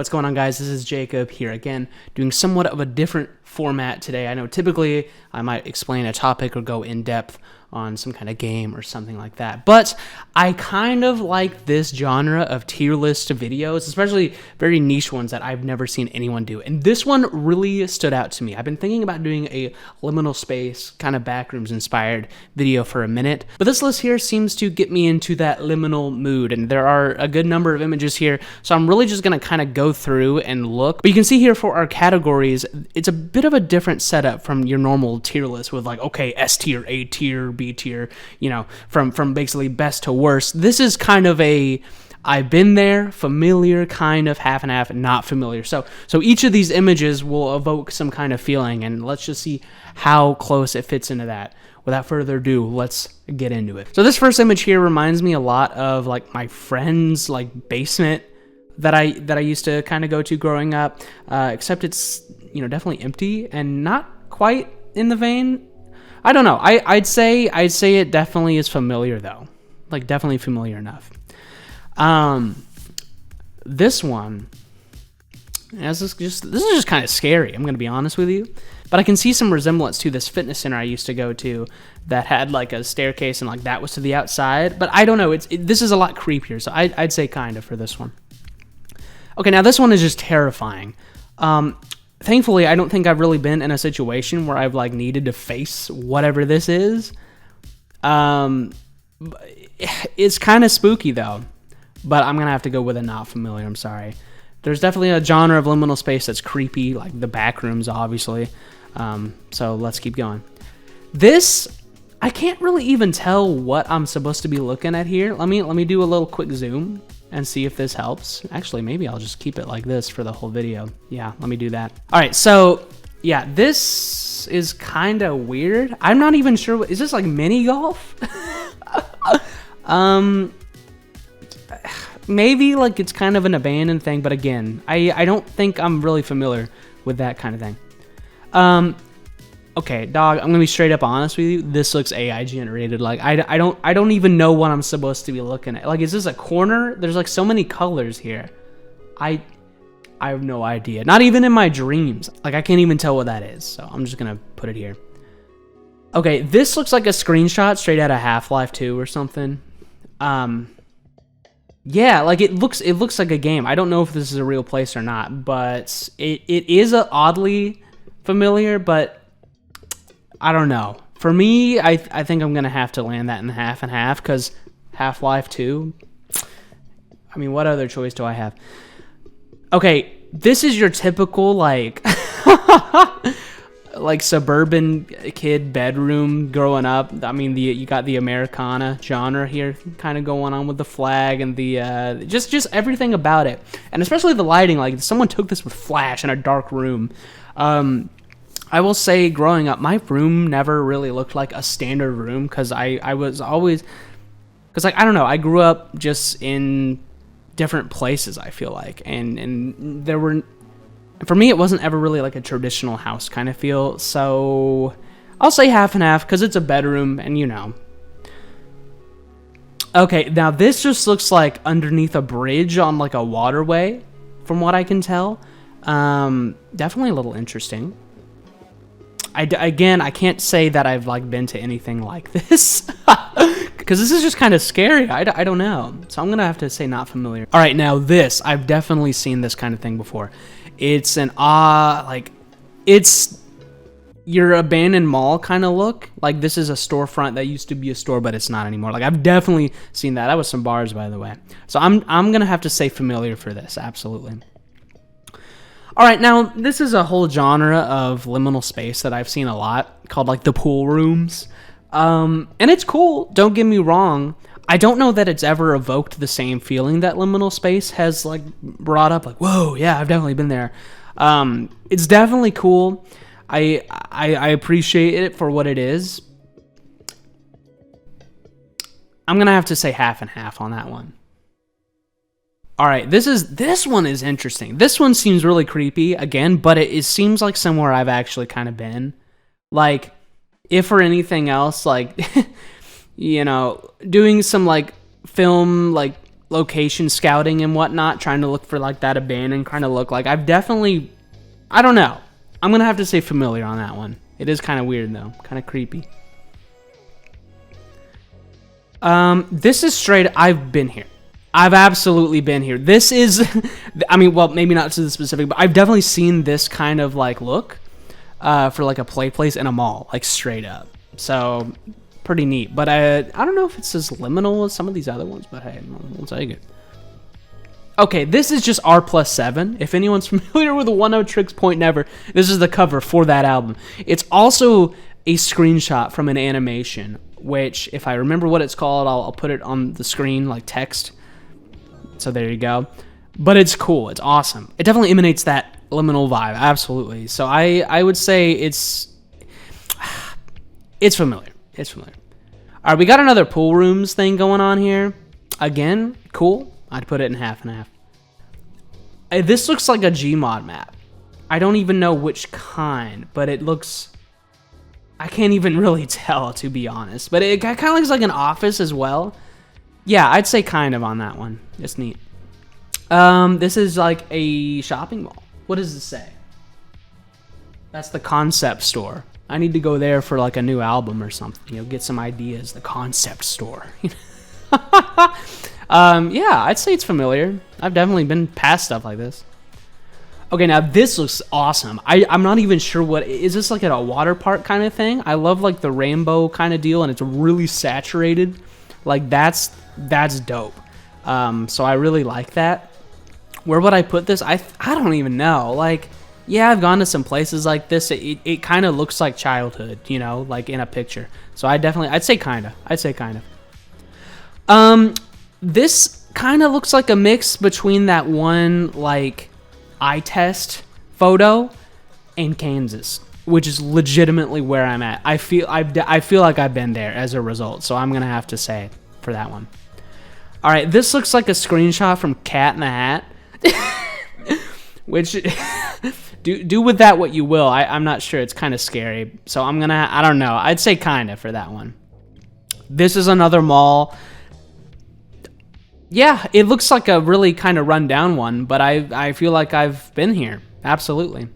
What's going on, guys? This is Jacob here again, doing somewhat of a different format today. I know typically I might explain a topic or go in depth on some kind of game or something like that, but I kind of like this genre of tier list videos, especially very niche ones that I've never seen anyone do, and this one really stood out to me. I've been thinking about doing a liminal space kind of backrooms inspired video for a minute, but this list here seems to get me into that liminal mood, and there are a good number of images here, so I'm really just going to kind of go through and look. But you can see here for our categories, it's a bit of a different setup from your normal tier list with like, okay, S tier, A tier, B tier, you know, from basically best to worst. This is kind of a I've been there, familiar, kind of half and half, not familiar. So each of these images will evoke some kind of feeling, and let's just see how close it fits into that. Without further ado, let's get into it. So this first image here reminds me a lot of like my friend's like basement that I used to kind of go to growing up, except it's, you know, definitely empty and not quite in the vein. I don't know. I'd say it definitely is familiar though, like definitely familiar enough. This one, this is just kind of scary. I'm gonna be honest with you, but I can see some resemblance to this fitness center I used to go to that had like a staircase and like that was to the outside. But I don't know. This is a lot creepier, so I'd say kind of for this one. Okay, now this one is just terrifying. Thankfully, I don't think I've really been in a situation where I've like needed to face whatever this is. It's kind of spooky though, but I'm gonna have to go with a not familiar. I'm sorry. There's definitely a genre of liminal space that's creepy, like the back rooms, obviously. So let's keep going. This, I can't really even tell what I'm supposed to be looking at here. Let me do a little quick zoom and see if this helps. Actually, maybe I'll just keep it like this for the whole video. Yeah, let me do that. All right, so yeah, this is kind of weird. I'm not even sure. Is this like mini golf? Maybe like it's kind of an abandoned thing, but again, I don't think I'm really familiar with that kind of thing. Okay, dog, I'm gonna be straight up honest with you. This looks AI generated. Like I don't even know what I'm supposed to be looking at. Like, is this a corner? There's like so many colors here. I have no idea. Not even in my dreams. Like, I can't even tell what that is. So I'm just gonna put it here. Okay, this looks like a screenshot straight out of Half-Life 2 or something. Yeah, like it looks like a game. I don't know if this is a real place or not, but it is oddly familiar, but I don't know. For me, I think I'm going to have to land that in half and half, because Half-Life 2, I mean, what other choice do I have? Okay, this is your typical, like, like suburban kid bedroom growing up. I mean, you got the Americana genre here kind of going on with the flag and the just everything about it, and especially the lighting. Like, someone took this with flash in a dark room. I will say, growing up, my room never really looked like a standard room, because I was always, because like, I don't know, I grew up just in different places, I feel like, and there were, for me, it wasn't ever really like a traditional house kind of feel. So I'll say half and half, because it's a bedroom, and you know. Okay, now this just looks like underneath a bridge on like a waterway, from what I can tell. Definitely a little interesting. Again, I can't say that I've like been to anything like this, because this is just kind of scary. I don't know, so I'm gonna have to say not familiar. All right, now this, I've definitely seen this kind of thing before. It's an like, it's your abandoned mall kind of look. Like, this is a storefront that used to be a store, but it's not anymore. Like, I've definitely seen that. That was some bars, by the way. So I'm gonna have to say familiar for this, absolutely. All right, now this is a whole genre of liminal space that I've seen a lot, called like the pool rooms. And it's cool, don't get me wrong. I don't know that it's ever evoked the same feeling that liminal space has like brought up. Like, whoa, yeah, I've definitely been there. It's definitely cool. I appreciate it for what it is. I'm gonna have to say half and half on that one. All right, this one is interesting. This one seems really creepy again, but it seems like somewhere I've actually kind of been. Like, if for anything else, like, you know, doing some like film, like location scouting and whatnot, trying to look for like that abandoned kind of look. Like I've definitely, I don't know. I'm gonna have to say familiar on that one. It is kind of weird though, kind of creepy. This is straight. I've been here. I've absolutely been here. This is, I mean, well, maybe not to the specific, but I've definitely seen this kind of like look for like a play place in a mall, like straight up. So pretty neat. But I don't know if it's as liminal as some of these other ones, but hey, we'll take it. Okay, this is just R+7. If anyone's familiar with the 1-0 Tricks Point Never, this is the cover for that album. It's also a screenshot from an animation, which, if I remember what it's called, I'll put it on the screen, like text. So there you go. But it's cool. It's awesome. It definitely emanates that liminal vibe. Absolutely. So I would say it's familiar. It's familiar. All right, we got another pool rooms thing going on here. Again, cool. I'd put it in half and half. This looks like a Gmod map. I don't even know which kind, but it looks... I can't even really tell, to be honest. But it kind of looks like an office as well. Yeah, I'd say kind of on that one. It's neat. This is like a shopping mall. What does it say? That's the concept store. I need to go there for like a new album or something. You know, get some ideas. The concept store. Yeah, I'd say it's familiar. I've definitely been past stuff like this. Okay, now this looks awesome. I'm not even sure what... Is this like at a water park kind of thing? I love like the rainbow kind of deal, and it's really saturated. Like that's dope. So I really like that. Where would I put this? I don't even know. Like, yeah, I've gone to some places like this. It kind of looks like childhood, you know, like in a picture. So I'd say kind of. This kind of looks like a mix between that one, like, eye test photo and Kansas, which is legitimately where I'm at. I feel like I've been there as a result, so I'm going to have to say for that one. All right, this looks like a screenshot from Cat in the Hat, which do with that what you will. I'm not sure. It's kind of scary, so I don't know. I'd say kind of for that one. This is another mall. Yeah, it looks like a really kind of run-down one, but I feel like I've been here. Absolutely.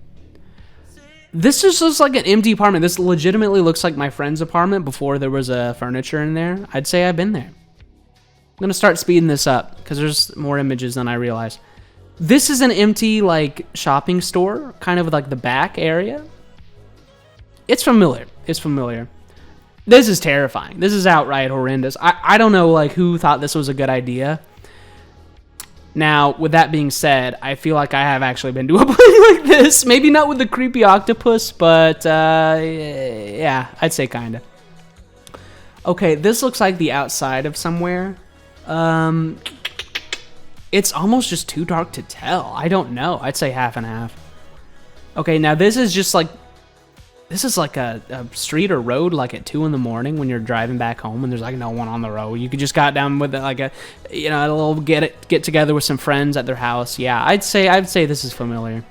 This just looks like an empty apartment. This legitimately looks like my friend's apartment before there was furniture in there. I'd say I've been there. I'm going to start speeding this up because there's more images than I realized. This is an empty, like, shopping store, kind of like the back area. It's familiar. It's familiar. This is terrifying. This is outright horrendous. I don't know, like, who thought this was a good idea. Now, with that being said, I feel like I have actually been to a place like this. Maybe not with the creepy octopus, but, yeah, I'd say kind of. Okay, this looks like the outside of somewhere. It's almost just too dark to tell. I don't know. I'd say half and half. Okay, now this is just like... This is like a street or road like at 2 in the morning when you're driving back home and there's like no one on the road. You could just got down with like a little get together with some friends at their house. Yeah, I'd say this is familiar.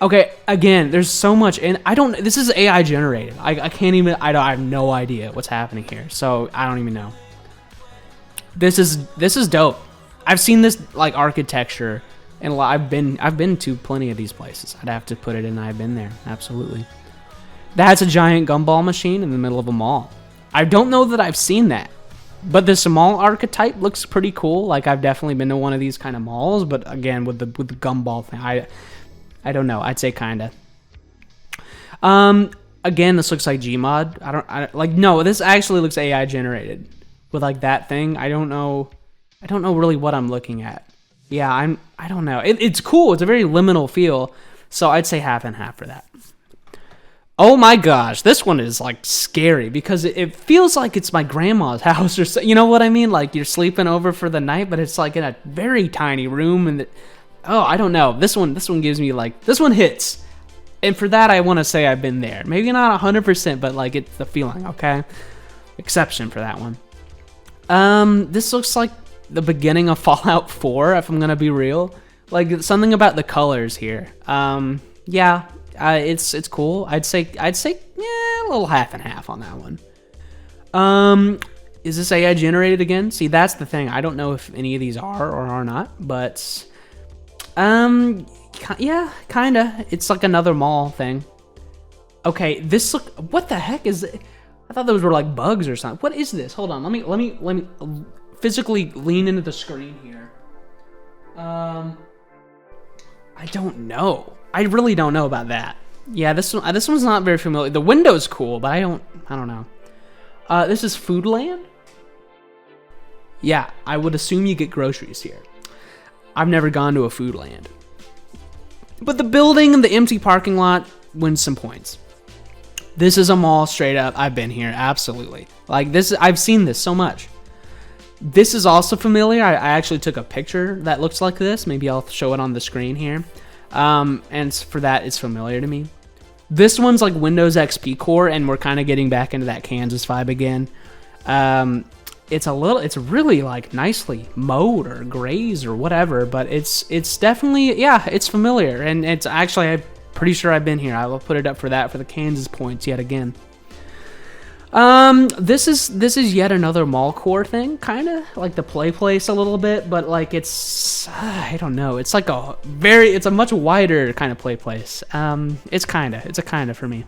Okay, again, there's so much, and this is AI generated. I can't even, I have no idea what's happening here, so I don't even know. This is dope. I've seen this like architecture, and I've been to plenty of these places. I'd have to put it in. I've been there, absolutely. That's a giant gumball machine in the middle of a mall. I don't know that I've seen that, but this mall archetype looks pretty cool. Like I've definitely been to one of these kind of malls, but again with the gumball thing, I don't know. I'd say kind of. Again, this looks like Gmod. No, this actually looks AI generated with like that thing. I don't know really what I'm looking at. Yeah, I don't know. It's cool. It's a very liminal feel. So I'd say half and half for that. Oh my gosh, this one is like scary because it feels like it's my grandma's house or so, you know what I mean? Like you're sleeping over for the night, but it's like in a very tiny room and I don't know. This one gives me like, this one hits. And for that, I want to say I've been there. Maybe not 100%, but like it's the feeling, okay? Exception for that one. This looks like the beginning of Fallout 4, if I'm gonna be real. Like something about the colors here. Yeah, it's cool. I'd say yeah, a little half and half on that one. Is this AI generated again? See, that's the thing. I don't know if any of these are or are not, but yeah, kinda. It's like another mall thing. Okay, this look. What the heck is it? I thought those were like bugs or something. What is this? Hold on. Let me physically lean into the screen here. I don't know. I really don't know about that. Yeah, this one's not very familiar. The window's cool, but I don't know. This is Foodland. Yeah, I would assume you get groceries here. I've never gone to a Foodland. But the building and the empty parking lot wins some points. This is a mall straight up. I've been here, absolutely. Like this, I've seen this so much. This is also familiar. I actually took a picture that looks like this. Maybe I'll show it on the screen here. And for that, it's familiar to me. This one's like Windows XP Core, and we're kind of getting back into that Kansas vibe again. It's really like nicely mowed or grazed or whatever, but it's definitely, yeah, it's familiar, and it's actually, I'm pretty sure I've been here. I will put it up for that for the Kansas points yet again. This is yet another mall core thing, kind of like the play place a little bit, but like it's, I don't know, it's like it's a much wider kind of play place. It's a kind of for me.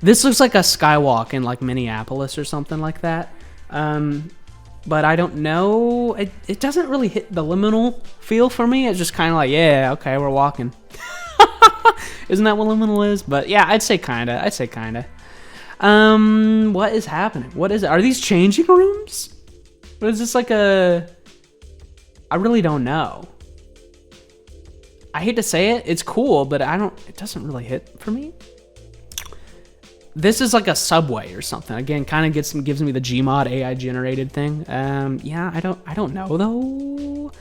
This looks like a skywalk in like Minneapolis or something like that. But I don't know. It doesn't really hit the liminal feel for me. It's just kind of like, yeah, okay, we're walking. Isn't that what liminal is? But yeah, I'd say kinda. What is happening? What is it? Are these changing rooms? Or is this like I really don't know. I hate to say it. It's cool, but it doesn't really hit for me. This is like a subway or something. Again, kind of gives me the Gmod AI generated thing. Yeah, I don't know though.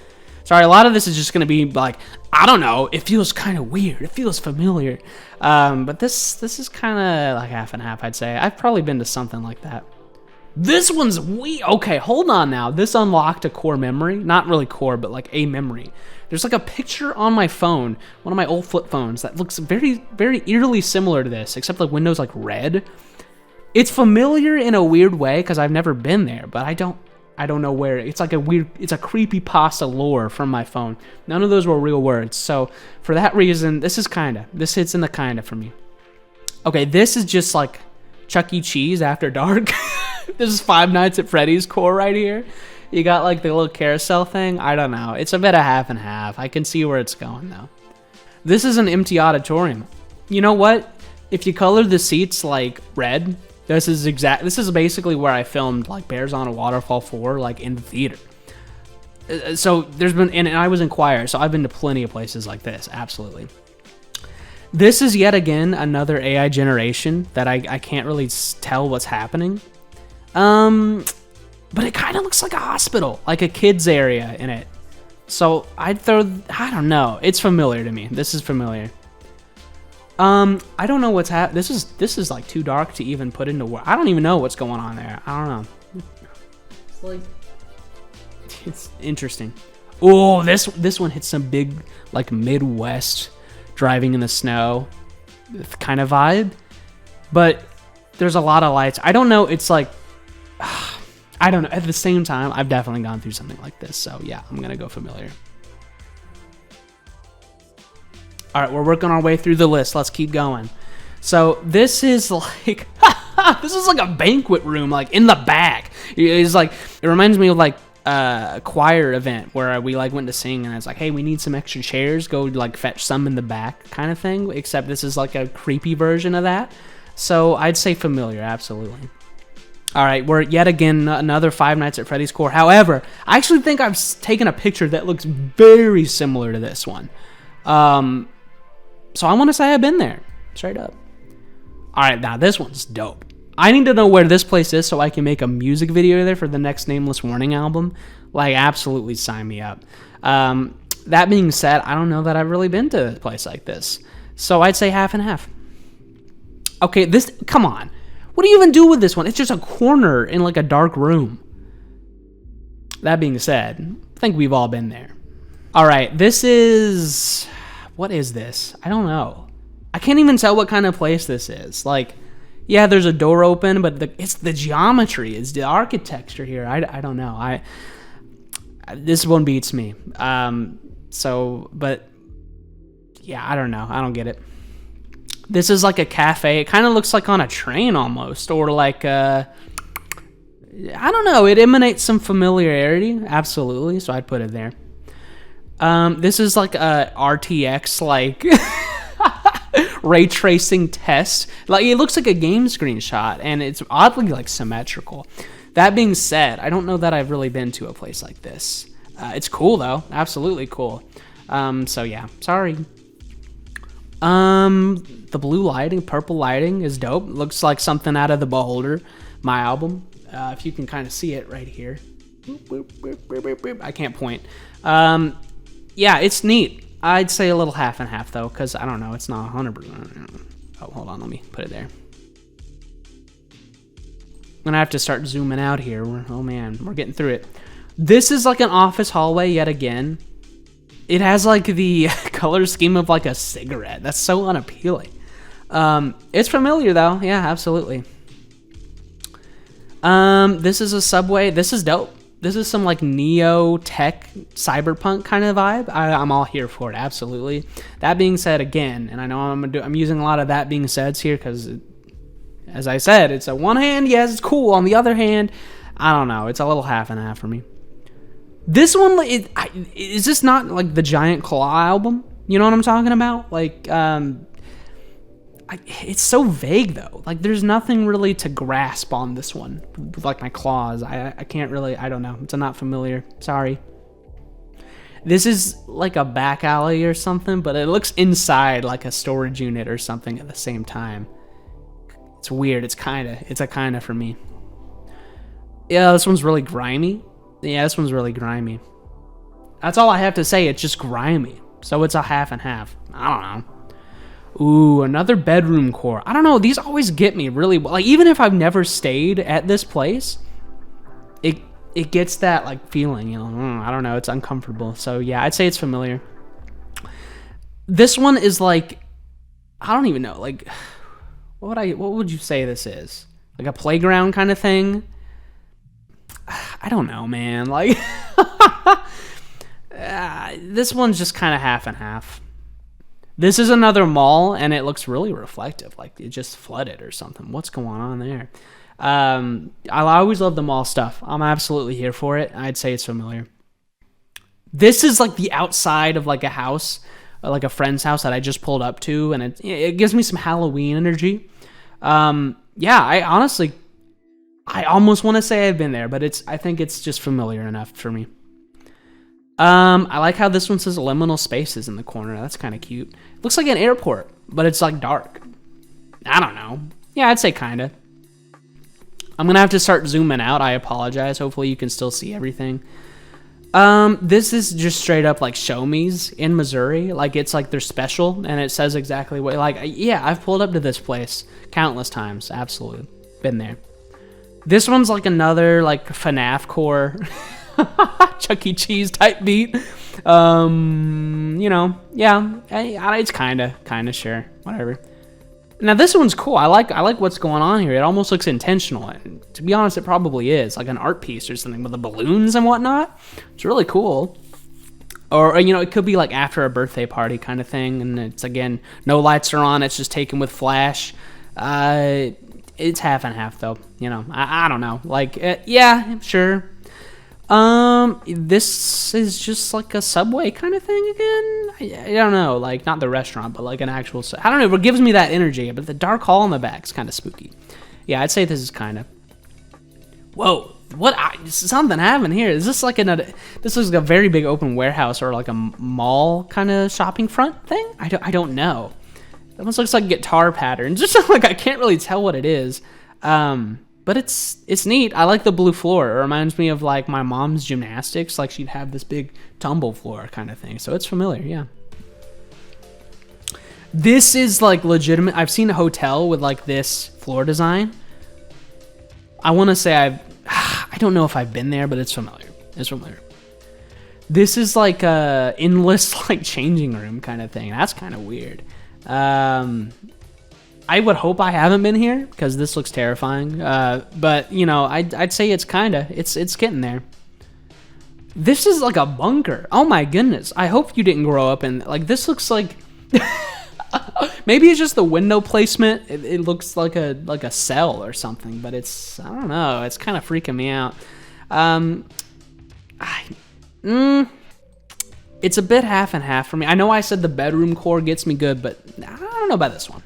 Sorry, a lot of this is just gonna be like, I don't know. It feels kind of weird. It feels familiar. But this is kind of like half and half, I'd say. I've probably been to something like that. This one's okay, hold on now. This unlocked a core memory. Not really core, but like a memory. There's like a picture on my phone, one of my old flip phones, that looks very, very eerily similar to this, except the window's like red. It's familiar in a weird way because I've never been there, but I don't know where. It's like it's a creepypasta lore from my phone. None of those were real words. So for that reason, this hits in the kinda for me. Okay, this is just like Chuck E. Cheese after dark. This is Five Nights at Freddy's core right here. You got like the little carousel thing. I don't know. It's a bit of half and half. I can see where it's going though. This is an empty auditorium. You know what? If you color the seats like red, this is basically where I filmed like Bears on a Waterfall 4, like in the theater. So there's been, and I was in choir, so I've been to plenty of places like this. Absolutely. This is yet again another AI generation that I can't really tell what's happening. But it kind of looks like a hospital, like a kids area in it. So I don't know. It's familiar to me. This is familiar. I don't know what's happening. This is like too dark to even put into words. I don't even know what's going on there. I don't know. It's like, it's interesting. Oh, this one hits some big like Midwest driving in the snow kind of vibe. But there's a lot of lights. I don't know. It's like, I don't know. At the same time, I've definitely gone through something like this. So yeah, I'm going to go familiar. All right, we're working our way through the list. Let's keep going. So this is like, this is like a banquet room, like in the back. It's like, it reminds me of like a choir event where we like went to sing, and it's like, hey, we need some extra chairs. Go like fetch some in the back kind of thing. Except this is like a creepy version of that. So I'd say familiar, absolutely. All right, we're yet again another Five Nights at Freddy's core. However, I actually think I've taken a picture that looks very similar to this one. So I want to say I've been there, straight up. All right, now this one's dope. I need to know where this place is so I can make a music video there for the next Nameless Warning album. Like, absolutely sign me up. That being said, I don't know that I've really been to a place like this. So I'd say half and half. Okay, come on. What do you even do with this one? It's just a corner in like a dark room. That being said, I think we've all been there. All right, what is this? I don't know. I can't even tell what kind of place this is. Like, Yeah, there's a door open, but it's the geometry, it's the architecture here. I don't know. This one beats me. But yeah, I don't know. I don't get it. This is like a cafe. It kind of looks like on a train almost, or like I don't know. It emanates some familiarity, absolutely. So I'd put it there. This is like a RTX like ray tracing test. Like it looks like a game screenshot, and it's oddly like symmetrical. That being said, I don't know that I've really been to a place like this. It's cool though, absolutely cool. So yeah, sorry. The blue lighting, purple lighting is dope. Looks like something out of The Beholder, my album. If you can kind of see it right here. I can't point. Yeah, it's neat. I'd say a little half and half though, because I don't know, it's not 100%. Oh, hold on, let me put it there. I'm gonna have to start zooming out here. Oh man, we're getting through it. This is like an office hallway yet again. It has like the color scheme of like a cigarette. That's so unappealing. It's familiar though. Yeah, absolutely. This is a subway. This is dope. This is some like neo-tech cyberpunk kind of vibe. I'm all here for it, absolutely. That being said, again, and I know I'm using a lot of that being said here because, as I said, it's on one hand, yes, it's cool. On the other hand, I don't know. It's a little half and half for me. This one, is this not like the Giant Claw album? You know what I'm talking about? Like, it's so vague though. Like, there's nothing really to grasp on this one. With like my claws, I can't really. I don't know. It's not familiar. Sorry. This is like a back alley or something, but it looks inside like a storage unit or something at the same time. It's weird. It's a kinda for me. Yeah, this one's really grimy. Yeah, this one's really grimy. That's all I have to say. It's just grimy. So it's a half and half. I don't know. Ooh, another bedroom core. I don't know. These always get me really. Like, even if I've never stayed at this place, it gets that like feeling. You know, I don't know. It's uncomfortable. So yeah, I'd say it's familiar. This one is like, I don't even know. Like, what would you say this is? Like a playground kind of thing? I don't know, man. Like, this one's just kind of half and half. This is another mall, and it looks really reflective. Like, it just flooded or something. What's going on there? I always love the mall stuff. I'm absolutely here for it. I'd say it's familiar. This is like the outside of like a house, like a friend's house that I just pulled up to, and it gives me some Halloween energy. Yeah, I almost want to say I've been there, but I think it's just familiar enough for me. I like how this one says liminal spaces in the corner. That's kind of cute. Looks like an airport, but it's like dark. I don't know. Yeah, I'd say kind of. I'm going to have to start zooming out. I apologize. Hopefully you can still see everything. This is just straight up like Show Me's in Missouri. Like, it's like they're special, and it says exactly what, like, yeah, I've pulled up to this place countless times. Absolutely. Been there. This one's like another like FNAF core Chuck E. Cheese type beat. You know, yeah, it's kind of sure, whatever. Now this one's cool. I like what's going on here. It almost looks intentional. And to be honest, it probably is like an art piece or something with the balloons and whatnot. It's really cool. Or, you know, it could be like after a birthday party kind of thing, and it's, again, no lights are on. It's just taken with flash. It's half and half though. You know, I don't know. Like, yeah, sure. This is just like a Subway kind of thing again. I don't know, like not the restaurant, but like an actual. I don't know. It gives me that energy, but the dark hall in the back is kind of spooky. Yeah, I'd say this is kind of. Whoa! What? Something happened here. Is this like this looks like a very big open warehouse or like a mall kind of shopping front thing? I don't know. It almost looks like guitar patterns. Just like I can't really tell what it is. But it's neat. I like the blue floor. It reminds me of like my mom's gymnastics. Like she'd have this big tumble floor kind of thing. So it's familiar, yeah. This is like legitimate. I've seen a hotel with like this floor design. I want to say I don't know if I've been there, but it's familiar. It's familiar. This is like a endless like changing room kind of thing. That's kind of weird. I I would hope I haven't been here because this looks terrifying. But you know, I'd say it's it's getting there. This is like a bunker. Oh my goodness. I hope you didn't grow up in like this. Looks like maybe it's just the window placement. It looks like a cell or something, but it's I don't know. It's kind of freaking me out. It's a bit half and half for me. I know I said the bedroom core gets me good, but I don't know about this one.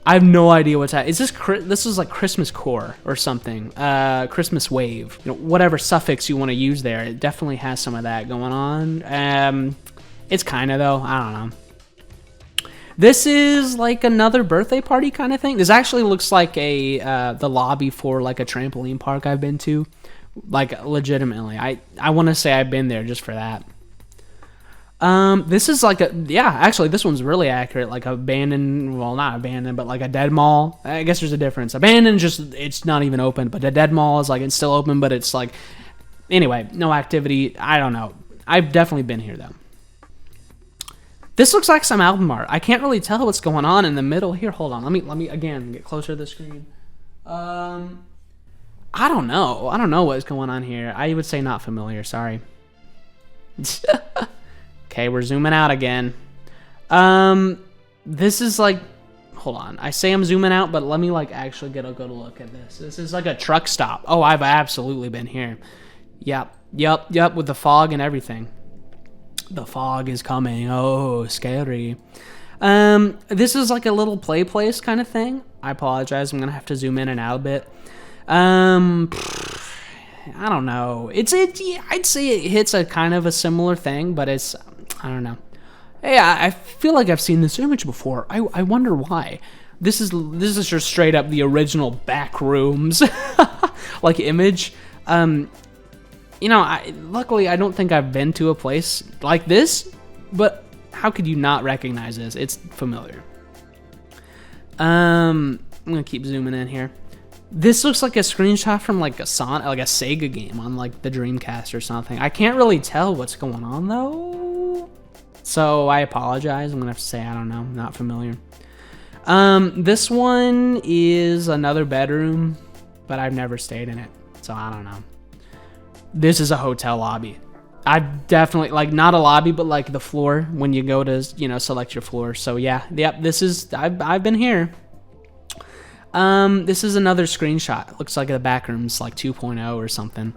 I have no idea what's happening. Is this is like Christmas core or something? Christmas wave, you know, whatever suffix you want to use there. It definitely has some of that going on. It's kind of though. I don't know. This is like another birthday party kind of thing. This actually looks like the lobby for like a trampoline park I've been to. Like legitimately, I want to say I've been there just for that. This is like actually this one's really accurate, like abandoned, well not abandoned, but like a dead mall. I guess there's a difference. Abandoned, just, it's not even open, but a dead mall is like, it's still open, but it's like, anyway, no activity. I don't know. I've definitely been here though. This looks like some album art. I can't really tell what's going on in the middle here. Hold on. Let me again get closer to the screen. I don't know. I don't know what's going on here. I would say not familiar. Sorry. Okay, we're zooming out again. This is like, hold on. I say I'm zooming out, but let me like actually get a good look at this. This is like a truck stop. Oh, I've absolutely been here. Yep, with the fog and everything. The fog is coming. Oh, scary. This is like a little play place kind of thing. I apologize. I'm gonna have to zoom in and out a bit. I don't know. I'd say it hits a kind of a similar thing, but it's, I don't know. Hey, I feel like I've seen this image before. I wonder why. This is just straight up the original back rooms, like image. You know, luckily I don't think I've been to a place like this, but how could you not recognize this? It's familiar. I'm gonna keep zooming in here. This looks like a screenshot from like a Sega game on like the Dreamcast or something. I can't really tell what's going on though, so I apologize. I'm gonna have to say I don't know, not familiar. This one is another bedroom, but I've never stayed in it, so I don't know. This is a hotel lobby. I've definitely, like, not a lobby, but like the floor when you go to, you know, select your floor. So yeah, yep. This is I've been here. This is another screenshot. Looks like the back room's like 2.0 or something.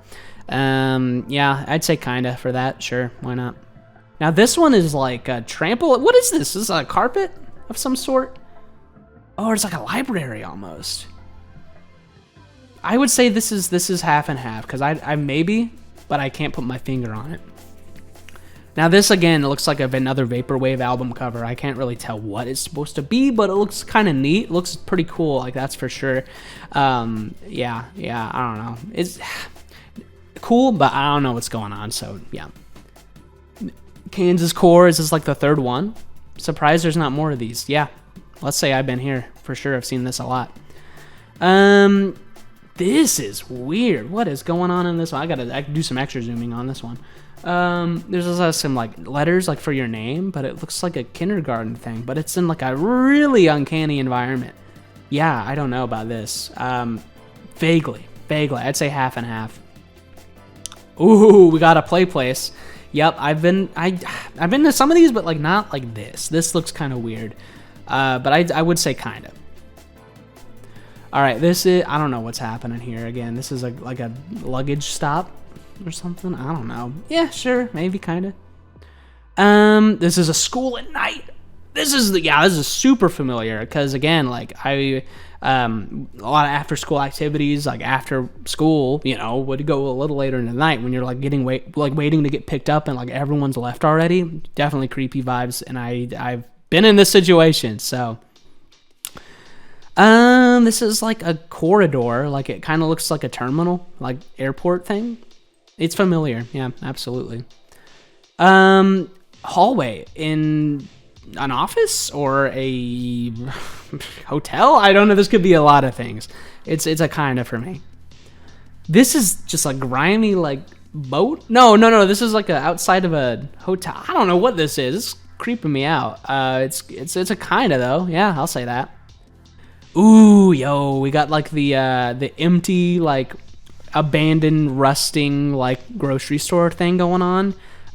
Yeah, I'd say kinda for that. Sure, why not? Now this one is like a trampoline. What is this? Is this a carpet of some sort? Oh, it's like a library almost. I would say this is half and half because I maybe, but I can't put my finger on it. Now this again looks like another Vaporwave album cover. I can't really tell what it's supposed to be, but it looks kind of neat. It looks pretty cool, like that's for sure. Yeah, I don't know. It's cool, but I don't know what's going on. So yeah, Kansas Core is like the third one. Surprised there's not more of these. Yeah, let's say I've been here for sure. I've seen this a lot. This is weird. What is going on in this one? I can do some extra zooming on this one. There's also some like letters like for your name, but it looks like a kindergarten thing, but it's in like a really uncanny environment. Yeah, I don't know about this. Vaguely. I'd say half and half. Ooh, we got a play place. Yep, I've been to some of these, but like not like this. This looks kind of weird. But I would say kind of. All right, this is, I don't know what's happening here. Again, this is like a luggage stop or something. I don't know. Yeah, sure, maybe kind of. This is a school at night. This is super familiar because again, like a lot of after school activities, like after school, you know, would go a little later in the night when you're like waiting to get picked up and like everyone's left already. Definitely creepy vibes, and I've been in this situation, so. This is like a corridor, like it kind of looks like a terminal, like airport thing. It's familiar, yeah, absolutely. Hallway in an office or a hotel? I don't know, this could be a lot of things. It's a kind of for me. This is just a grimy, like, boat? No, this is like outside of a hotel. I don't know what this is. It's creeping me out. It's a kind of, though. Yeah, I'll say that. Ooh, yo, we got like the empty, like abandoned, rusting, like grocery store thing going on.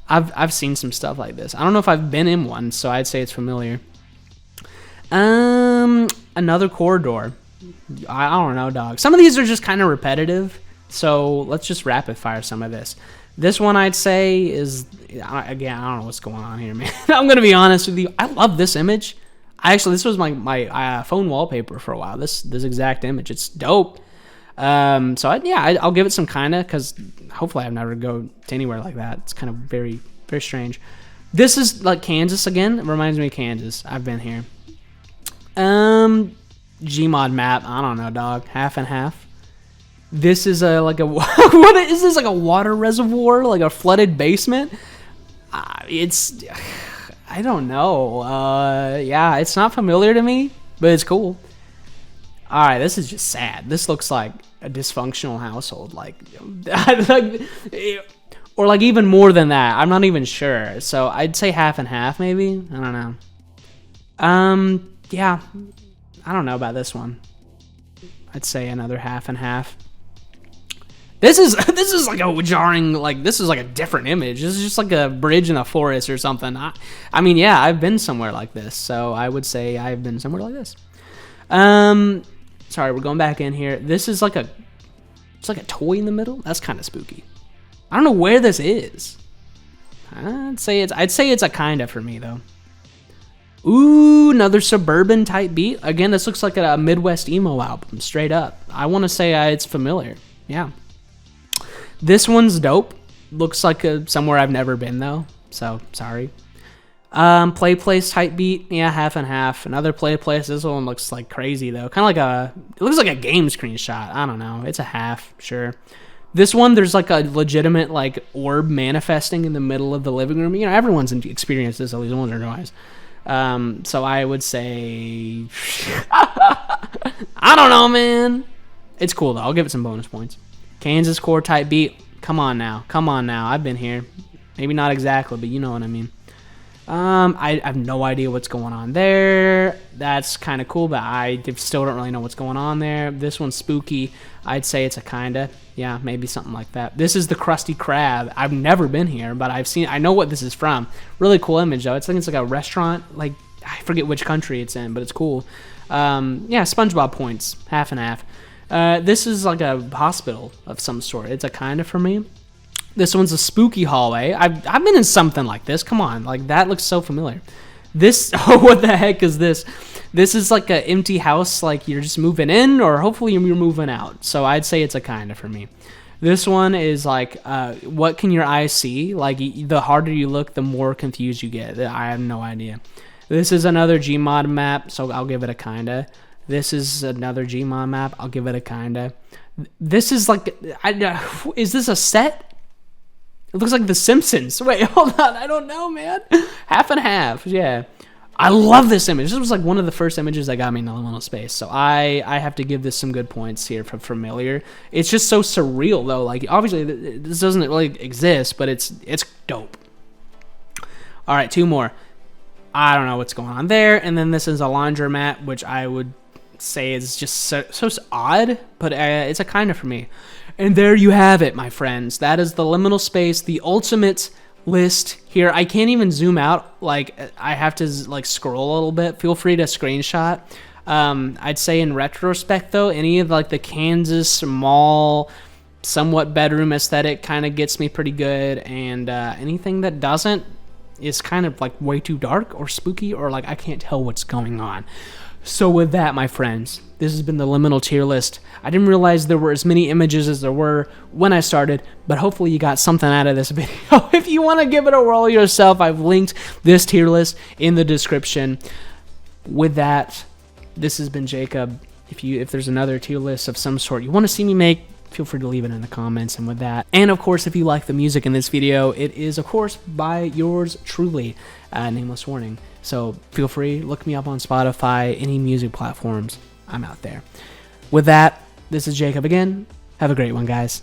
I've seen some stuff like this. I don't know if I've been in one, so I'd say it's familiar. Another corridor. I don't know, dog. Some of these are just kind of repetitive, so let's just rapid fire some of this. This one I'd say is, again, I don't know what's going on here, man. I'm gonna be honest with you. I love this image. This was my phone wallpaper for a while. This exact image. It's dope. I'll give it some kinda, because hopefully I've never go to anywhere like that. It's kind of very, very strange. This is like Kansas again. It reminds me of Kansas. I've been here. Gmod map. I don't know, dog. Half and half. This is what is this, like a water reservoir, like a flooded basement? I don't know. Yeah, it's not familiar to me, but it's cool. All right, this is just sad. This looks like a dysfunctional household, or like even more than that. I'm not even sure. So I'd say half and half, maybe. I don't know. Yeah, I don't know about this one. I'd say another half and half. This is like a jarring, like, this is like a different image. This is just like a bridge in a forest or something. I mean, yeah, I've been somewhere like this, so I would say I've been somewhere like this. Sorry, we're going back in here. This is like it's like a toy in the middle. That's kind of spooky. I don't know where this is. I'd say it's a kinda for me though. Ooh, another suburban type beat. Again, this looks like a Midwest emo album, straight up. I want to say it's familiar. Yeah. This one's dope. Looks like somewhere I've never been though, so sorry. Play place type beat. Yeah, half and half. Another play place. This one looks like crazy though. Kind of it looks like a game screenshot. I don't know. It's a half, sure. This one, there's like a legitimate like orb manifesting in the middle of the living room. You know, everyone's experienced this at least once or twice. So I would say, I don't know, man. It's cool though. I'll give it some bonus points. Kansas core type beat. Come on now. I've been here. Maybe not exactly, but you know what I mean. I have no idea what's going on there. That's kind of cool, but I still don't really know what's going on there. This one's spooky. I'd say it's a kinda. Yeah, maybe something like that. This is the Krusty Krab. I've never been here, but I know what this is from. Really cool image, though. It's like a restaurant. Like, I forget which country it's in, but it's cool. Yeah, SpongeBob points. Half and half. This is like a hospital of some sort. It's a kinda for me. This one's a spooky hallway. I've been in something like this. Come on, like that looks so familiar. This, oh, what the heck is this? This is like an empty house, like you're just moving in, or hopefully you're moving out. So I'd say it's a kinda for me. This one is like, what can your eyes see? Like the harder you look, the more confused you get. I have no idea. This is another Gmod map, so I'll give it a kinda. This is another Gmod map. I'll give it a kinda. This is like, is this a set? It looks like The Simpsons. Wait, hold on. I don't know, man. Half and half. Yeah. I love this image. This was like one of the first images that got me in the liminal space. So I have to give this some good points here for familiar. It's just so surreal, though. Like, obviously, this doesn't really exist, but it's dope. All right, two more. I don't know what's going on there. And then this is a laundromat, which I would say is just so odd, but it's a kind of for me. And there you have it, my friends. That is the liminal space, the ultimate list here. I can't even zoom out. Like, I have to like scroll a little bit. Feel free to screenshot. I'd say in retrospect, though, any of like the Kansas mall, somewhat bedroom aesthetic kind of gets me pretty good. And anything that doesn't is kind of like way too dark or spooky, or like I can't tell what's going on. So with that, my friends, this has been the liminal tier list. I didn't realize there were as many images as there were when I started, but hopefully you got something out of this video. If you want to give it a whirl yourself, I've linked this tier list in the description. With that, this has been Jacob. If there's another tier list of some sort you want to see me make, feel free to leave it in the comments. And with that, and of course, if you like the music in this video, it is, of course, by yours truly, Nameless Warning. So feel free, look me up on Spotify, any music platforms. I'm out there. With that, this is Jacob again. Have a great one, guys.